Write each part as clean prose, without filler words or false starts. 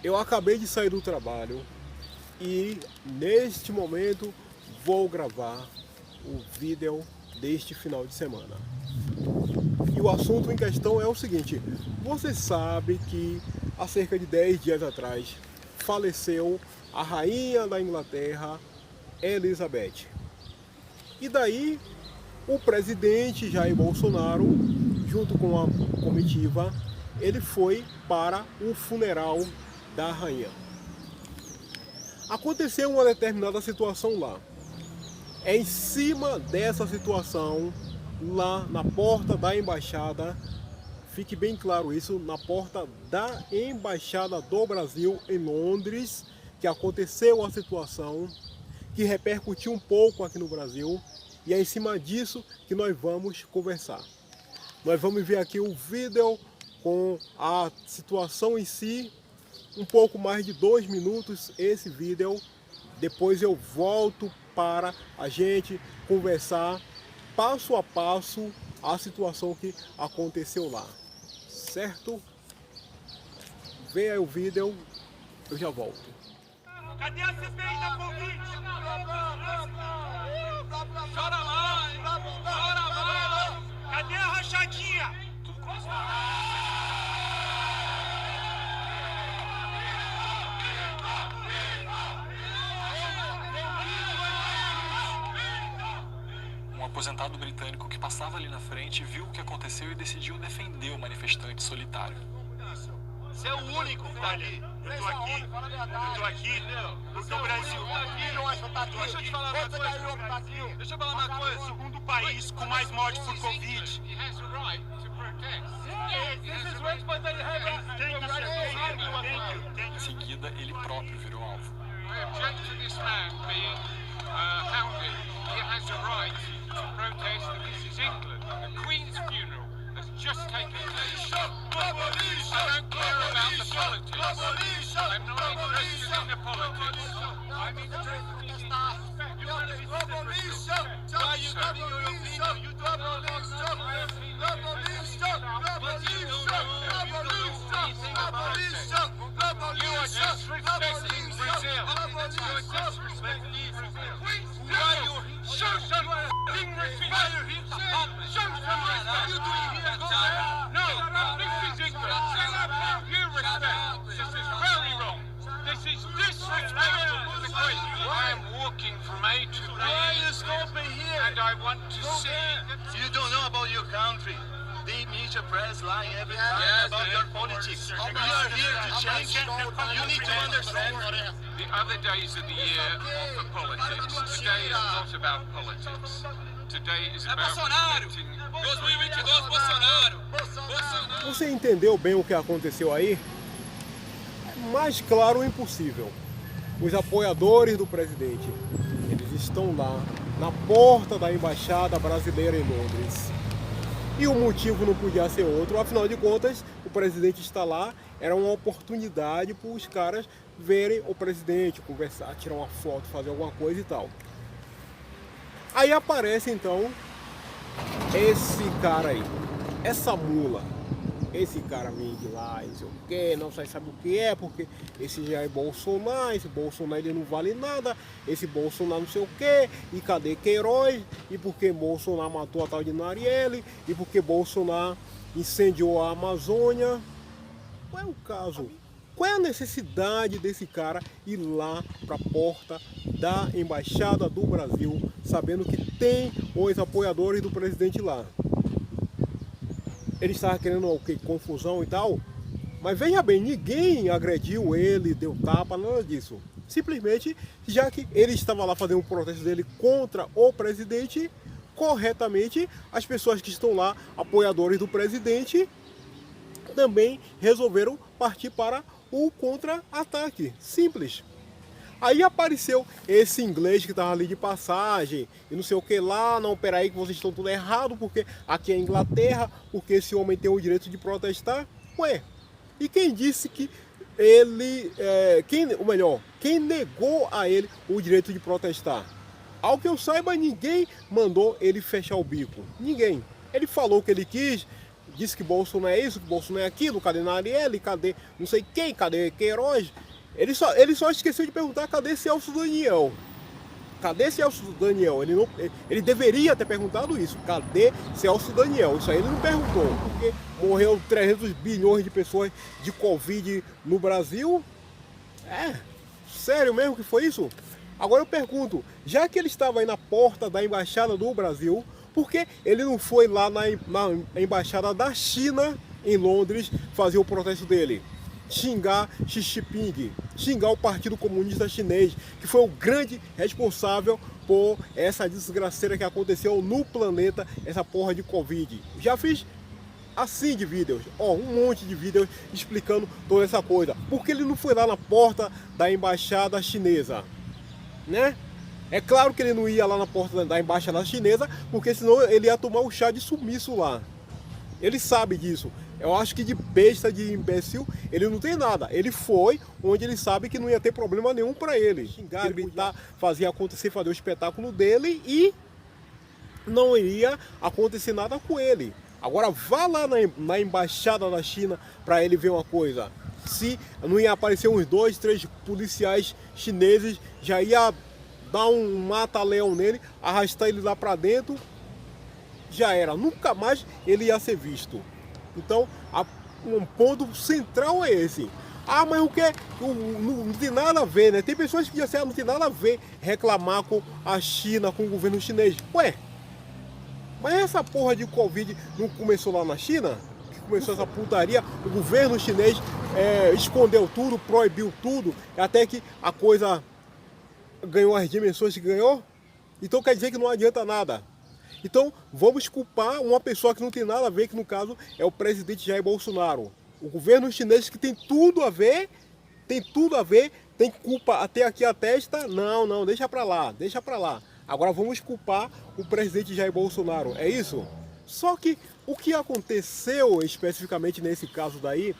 Eu acabei de sair do trabalho e neste momento vou gravar o vídeo deste final de semana. E o assunto em questão é o seguinte: você sabe que há cerca de 10 dias atrás faleceu a rainha da Inglaterra, Elizabeth. E daí o presidente Jair Bolsonaro, junto com a comitiva, ele foi para o funeral da rainha. Aconteceu uma determinada situação lá. É em cima dessa situação, lá na porta da embaixada, fique bem claro isso, na porta da embaixada do Brasil em Londres, que aconteceu a situação, que repercutiu um pouco aqui no Brasil, e é em cima disso que nós vamos conversar. Nós vamos ver aqui o vídeo com a situação em si, um pouco mais de 2 minutos esse vídeo. Depois eu volto para a gente conversar passo a passo a situação que aconteceu lá, certo? Vê aí o vídeo, eu já volto. Cadê a CPI da Covid? Chora mais! Chora mais! Cadê a rachadinha? Um aposentado britânico que passava ali na frente viu o que aconteceu e decidiu defender o manifestante solitário. Você é o único que tá ali. Eu tô aqui porque o Brasil. Deixa eu te falar uma coisa. Deixa eu falar uma coisa. Segundo país com mais mortes por Covid. Em seguida, ele próprio virou alvo. I object to this man being hounded. He has a right to protest that this is England. The Queen's funeral has just taken place. I don't care about the politics. I'm not interested in the politics. I'm interested in the you want to be Why are you giving your opinion? You don't know about my opinion. But you don't know anything about it. You are disrespecting Brazil. You are disrespecting Brazil. Who are you? Show some f***ing respect. Show some respect. You doing here? No, this is England. You respect. This is very wrong. This is disrespectful to the Queen. I am walking from A to B. Why are you stopping here? And I want to see. You don't know about your country. The media press lying every time about your politics. We are here to change. You need to understand. The other days of the year are for politics. Today is not about politics. Today is about protecting 2022, Bolsonaro. Você entendeu bem o que aconteceu aí? Mais claro impossível. Os apoiadores do presidente, eles estão lá na porta da embaixada brasileira em Londres. E o motivo não podia ser outro, afinal de contas, o presidente está lá, era uma oportunidade para os caras verem o presidente, conversar, tirar uma foto, fazer alguma coisa e tal. Aí aparece então esse cara aí, essa mula. Esse cara vem de lá, não sei o que, não sabe o que é, porque esse já é Bolsonaro, esse Bolsonaro ele não vale nada, esse Bolsonaro não sei o que, e cadê Queiroz, e porque Bolsonaro matou a tal de Narielle, e porque Bolsonaro incendiou a Amazônia. Qual é o caso? Qual é a necessidade desse cara ir lá para a porta da Embaixada do Brasil, sabendo que tem os apoiadores do presidente lá? Ele estava querendo o quê? Confusão e tal. Mas veja bem, ninguém agrediu ele, deu tapa, nada disso. Simplesmente, já que ele estava lá fazendo um protesto dele contra o presidente, corretamente, as pessoas que estão lá, apoiadores do presidente, também resolveram partir para o contra-ataque. Simples. Aí apareceu esse inglês que estava ali de passagem, e não sei o que lá, não, peraí que vocês estão tudo errado, porque aqui é Inglaterra, porque esse homem tem o direito de protestar. Ué, e quem disse que ele, quem negou a ele o direito de protestar? Ao que eu saiba, ninguém mandou ele fechar o bico, ninguém. Ele falou o que ele quis, disse que Bolsonaro é isso, que Bolsonaro é aquilo, cadê Narielle, cadê não sei quem, cadê Queiroz. Ele só esqueceu de perguntar cadê Celso Daniel. Cadê Celso Daniel? Ele deveria ter perguntado isso. Cadê Celso Daniel? Isso aí ele não perguntou. Porque morreu 300 bilhões de pessoas de Covid no Brasil. Sério mesmo que foi isso? Agora eu pergunto, já que ele estava aí na porta da Embaixada do Brasil, por que ele não foi lá na Embaixada da China, em Londres, fazer o protesto dele? Xingar Xi Jinping, xingar o Partido Comunista Chinês, que foi o grande responsável por essa desgraceira que aconteceu no planeta, essa porra de Covid. Já fiz assim de vídeos, um monte de vídeos explicando toda essa coisa. Por que ele não foi lá na porta da Embaixada Chinesa, né? É claro que ele não ia lá na porta da Embaixada Chinesa, porque senão ele ia tomar um chá de sumiço lá. Ele sabe disso. Eu acho que de besta, de imbecil, ele não tem nada. Ele foi onde ele sabe que não ia ter problema nenhum para ele. Xingar, gritar, fazer acontecer, fazer o espetáculo dele e não iria acontecer nada com ele. Agora vá lá na Embaixada da China para ele ver uma coisa. Se não ia aparecer uns 2, 3 policiais chineses, já ia dar um mata-leão nele, arrastar ele lá para dentro, já era. Nunca mais ele ia ser visto. Então, um ponto central é esse. Mas o que? Não tem nada a ver, né? Tem pessoas que dizem assim, não tem nada a ver reclamar com a China, com o governo chinês. Ué, mas essa porra de Covid não começou lá na China? Que começou essa putaria? O governo chinês escondeu tudo, proibiu tudo, até que a coisa ganhou as dimensões que ganhou? Então quer dizer que não adianta nada. Então, vamos culpar uma pessoa que não tem nada a ver, que no caso é o presidente Jair Bolsonaro. O governo chinês que tem tudo a ver, tem culpa até aqui a testa. Não, deixa pra lá. Agora vamos culpar o presidente Jair Bolsonaro, é isso? Só que o que aconteceu especificamente nesse caso daí,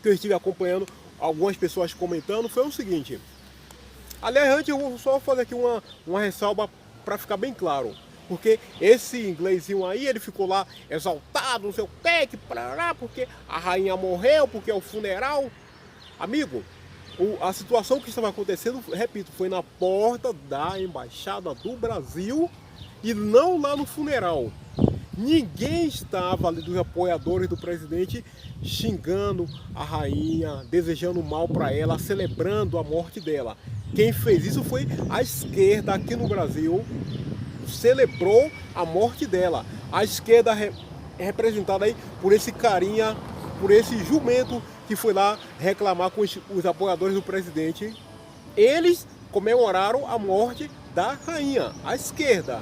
que eu estive acompanhando algumas pessoas comentando, foi o seguinte. Aliás, antes eu vou só fazer aqui uma ressalva para ficar bem claro. Porque esse inglesinho aí, ele ficou lá exaltado, não sei o que parará, porque a rainha morreu, porque é o funeral. Amigo, a situação que estava acontecendo, repito, foi na porta da Embaixada do Brasil e não lá no funeral. Ninguém estava ali dos apoiadores do presidente xingando a rainha, desejando mal para ela, celebrando a morte dela. Quem fez isso foi a esquerda aqui no Brasil, celebrou a morte dela. A esquerda representada aí por esse carinha, por esse jumento que foi lá reclamar com os apoiadores do presidente. Eles comemoraram a morte da rainha, a esquerda.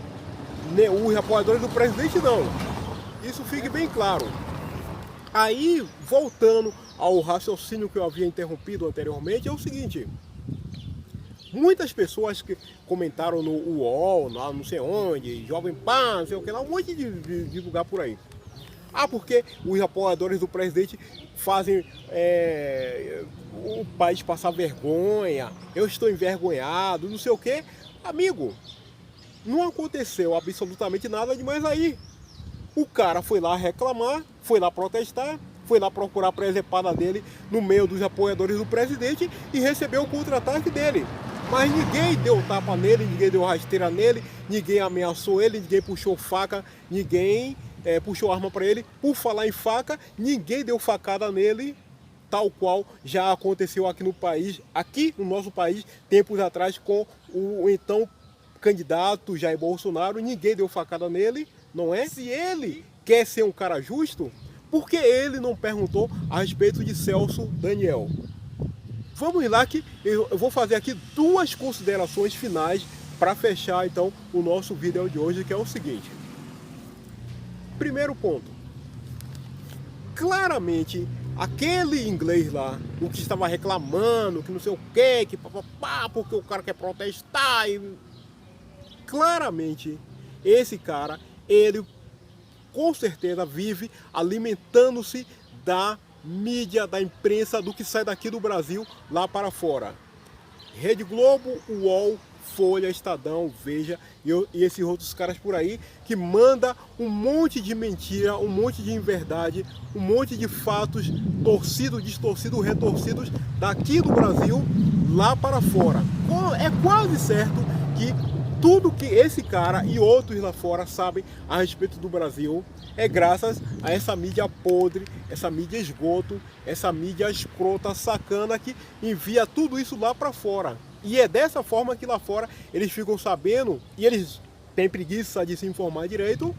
Os apoiadores do presidente não. Isso fique bem claro. Aí, voltando ao raciocínio que eu havia interrompido anteriormente, é o seguinte. Muitas pessoas que comentaram no UOL, não sei onde, Jovem Pan, não sei o que lá, um monte de lugar por aí. Porque os apoiadores do presidente fazem o país passar vergonha, eu estou envergonhado, não sei o que. Amigo, não aconteceu absolutamente nada demais aí. O cara foi lá reclamar, foi lá protestar, foi lá procurar a presepada dele no meio dos apoiadores do presidente e recebeu o contra-ataque dele. Mas ninguém deu tapa nele, ninguém deu rasteira nele, ninguém ameaçou ele, ninguém puxou faca, ninguém puxou arma para ele. Por falar em faca, ninguém deu facada nele, tal qual já aconteceu aqui no país, aqui no nosso país, tempos atrás, com o então candidato Jair Bolsonaro. Ninguém deu facada nele, não é? Se ele quer ser um cara justo, por que ele não perguntou a respeito de Celso Daniel? Vamos lá que eu vou fazer aqui 2 considerações finais para fechar então o nosso vídeo de hoje, que é o seguinte. Primeiro ponto. Claramente, aquele inglês lá, o que estava reclamando, que não sei o que papapá, porque o cara quer protestar. Claramente, esse cara, ele com certeza vive alimentando-se da mídia, da imprensa, do que sai daqui do Brasil lá para fora. Rede Globo, UOL, Folha, Estadão, Veja e esses outros caras por aí que manda um monte de mentira, um monte de inverdade, um monte de fatos torcidos, distorcidos, retorcidos daqui do Brasil lá para fora. É quase certo que tudo que esse cara e outros lá fora sabem a respeito do Brasil é graças a essa mídia podre, essa mídia esgoto, essa mídia escrota, sacana que envia tudo isso lá para fora. E é dessa forma que lá fora eles ficam sabendo e eles têm preguiça de se informar direito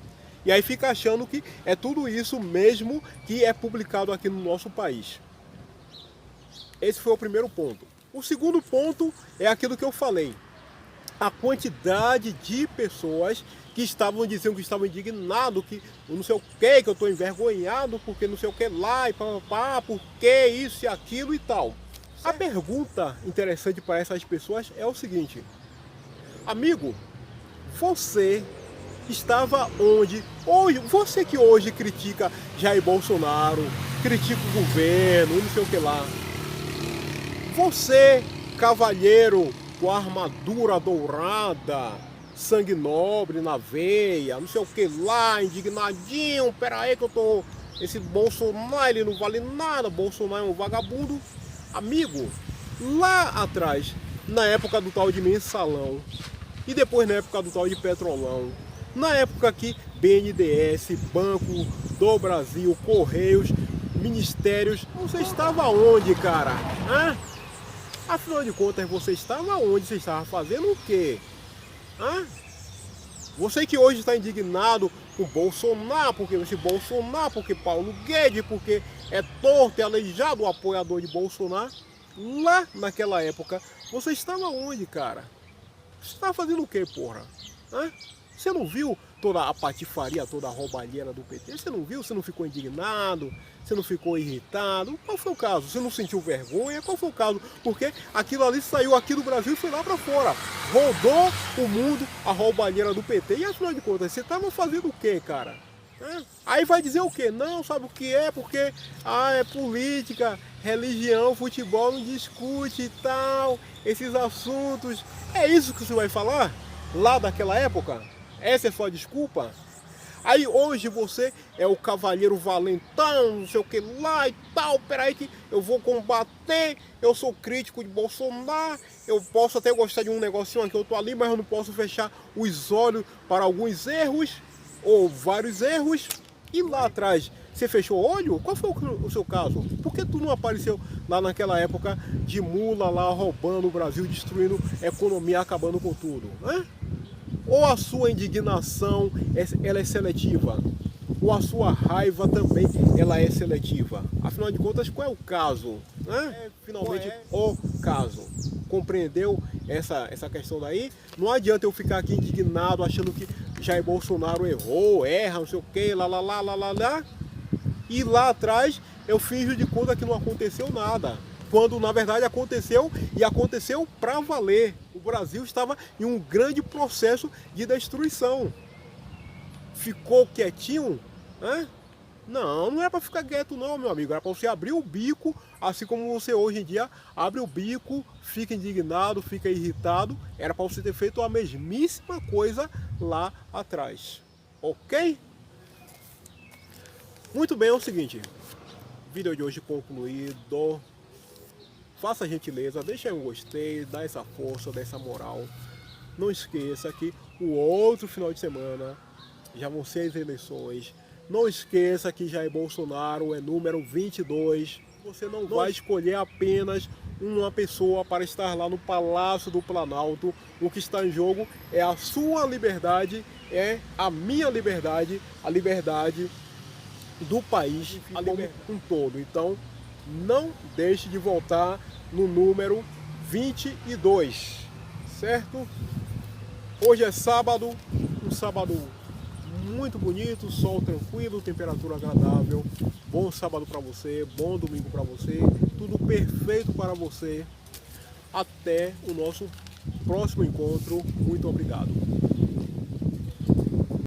e aí fica achando que é tudo isso mesmo que é publicado aqui no nosso país. Esse foi o primeiro ponto. O segundo ponto é aquilo que eu falei. A quantidade de pessoas que estavam dizendo que estavam indignados, que não sei o que eu estou envergonhado, porque não sei o que lá, e papapá, por que isso e aquilo e tal. A pergunta interessante para essas pessoas é o seguinte: amigo, você estava onde? Hoje, você que hoje critica Jair Bolsonaro, critica o governo, não sei o que lá. Você, cavalheiro com a armadura dourada, sangue nobre na veia, não sei o que lá, indignadinho, peraí que eu tô... Esse Bolsonaro, ele não vale nada, Bolsonaro é um vagabundo. Amigo, lá atrás, na época do tal de mensalão, e depois na época do tal de petrolão, na época que BNDES, Banco do Brasil, Correios, Ministérios, você estava onde, cara? Hã? Afinal de contas, você estava onde? Você estava fazendo o quê? Hã? Você que hoje está indignado com Bolsonaro, porque esse Bolsonaro, porque Paulo Guedes, porque é torto, é aleijado o apoiador de Bolsonaro, lá naquela época, você estava onde, cara? Você estava fazendo o quê, porra? Hã? Você não viu toda a patifaria, toda a roubalheira do PT? Você não viu? Você não ficou indignado? Você não ficou irritado? Qual foi o caso? Você não sentiu vergonha? Qual foi o caso? Porque aquilo ali saiu aqui do Brasil e foi lá para fora. Rodou o mundo a roubalheira do PT. E afinal de contas, você estava fazendo o quê, cara? Aí vai dizer o quê? Não, sabe o que é? Porque é política, religião, futebol não discute e tal. Esses assuntos. É isso que você vai falar? Lá daquela época? Essa é sua desculpa? Aí hoje você é o cavalheiro valentão, não sei o que lá e tal, peraí que eu vou combater, eu sou crítico de Bolsonaro, eu posso até gostar de um negocinho aqui, eu tô ali, mas eu não posso fechar os olhos para alguns erros, ou vários erros. E lá atrás, você fechou o olho? Qual foi o seu caso? Por que tu não apareceu lá naquela época de mula lá roubando o Brasil, destruindo a economia, acabando com tudo? Ou a sua indignação ela é seletiva? Ou a sua raiva também ela é seletiva? Afinal de contas, qual é o caso? Finalmente, o caso. Compreendeu essa questão daí? Não adianta eu ficar aqui indignado, achando que Jair Bolsonaro erra, não sei o que, lá. E lá atrás eu finjo de conta que não aconteceu nada. Quando na verdade aconteceu, e aconteceu para valer. O Brasil estava em um grande processo de destruição. Ficou quietinho? Não era para ficar quieto não, meu amigo. Era para você abrir o bico, assim como você hoje em dia abre o bico, fica indignado, fica irritado. Era para você ter feito a mesmíssima coisa lá atrás. Ok? Muito bem, é o seguinte. Vídeo de hoje concluído. Faça a gentileza, deixa aí um gostei, dá essa força, dá essa moral. Não esqueça que o outro final de semana já vão ser as eleições. Não esqueça que Jair Bolsonaro é número 22. Você não vai escolher apenas uma pessoa para estar lá no Palácio do Planalto. O que está em jogo é a sua liberdade, é a minha liberdade, a liberdade do país como um todo. Então, não deixe de voltar no número 22, certo? Hoje é sábado, um sábado muito bonito, sol tranquilo, temperatura agradável. Bom sábado para você, bom domingo para você, tudo perfeito para você. Até o nosso próximo encontro. Muito obrigado.